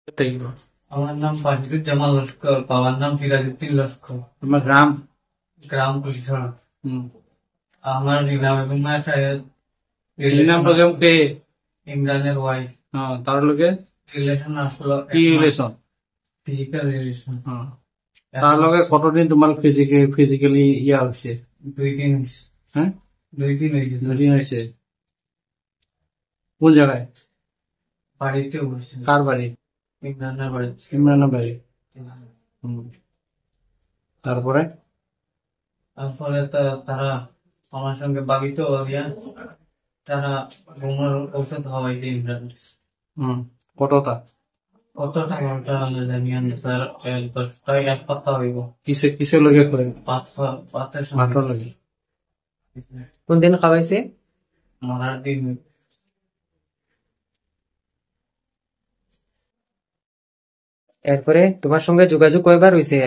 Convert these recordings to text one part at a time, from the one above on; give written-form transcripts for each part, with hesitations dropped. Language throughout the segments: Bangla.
আমার নাম পাঞ্জুজ্জামান লস্কর, বাবার নাম সিরাজউদ্দিন লস্কর। তোমার গ্রাম? গ্রাম কুশিছড়া। আমার রিনাম এবং সাহেব নাম লোকে কে? ইমরানের ওয়াইফ। তার লোকে রিলেশন আসলো কি রিলেশন? Physical relation. তার লগে কতদিন তোমার ফিজিক্যালি ইয়া হয়েছে? 2 দিন হয়েছে। হ্যাঁ, 2 দিন হয়েছে। 2 দিন হয়েছে। কোন জায়গায়? বাড়িতে বসছে। কার বাড়ি? ইমরানের বাড়ি। ইমরানের বাড়ি। তারপরে তারপরে তারা আমার সঙ্গে বাগিত তারা ঘুমের ওষুধ খাওয়াইছে ইমরান। কতটা? কত টাকাটা জানি না স্যার, 1 পাতা হইব। কিসে লগে করে? পাতের লগে। কোন দিন খাওয়াইছে? মরার দিন। এরপরে তোমার সঙ্গে যোগাযোগ কয়বার হয়েছে?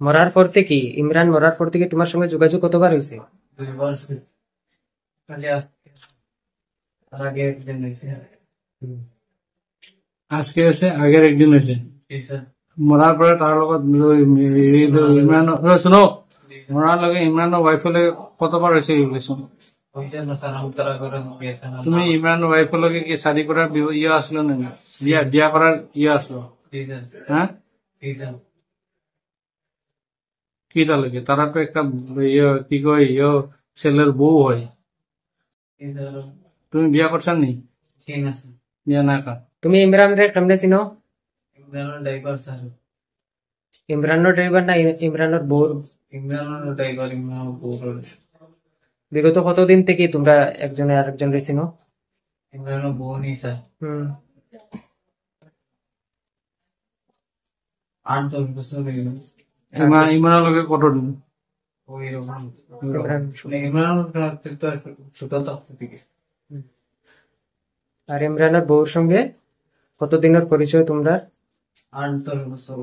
মরার পর থেকে, ইমরান মরার পর থেকে তোমার সঙ্গে যোগাযোগ কতবার হয়েছে? 2 বার। খালি আগে একদিন হয়েছে। আজকে আছে, আগের একদিন হয়েছে। মরার পরে তার লগত ইমরান শুনো, মরার লগে ইমরানের ওয়াইফের লগে কতবার হয়েছে রিলেশন? তুমি ইমরানের ওয়াইফের লগে কি শাদি করার ইয়ে আসলো না? বিয়া করার ইয়ে আসলো? হ্যাঁ, কি তার লগে? তারা তো একটা ইয়ে কি কয় ইয়ে ছেলের বউ হয়। তুমি বিয়া করছেন নি? বিয়া না কা? তুমি ইমরানের কেমনে চিনো? ইমরানের ড্রাইভার স্যার। ইমরানের ড্রাইভার না ইমরানের বউর? ইমরানের ড্রাইভার, ইমরানের বউর। বিগত কতদিন থেকে তোমরা একজনে আরেকজন চিনো? ইমরানের বউ নেই স্যার। 8-10 বছর হয়ে গেল। ইমরানের লগে কতদিন? আর ইমরানের বউর সঙ্গে কতদিনের পরিচয় তোমরা? 8-10 বছর।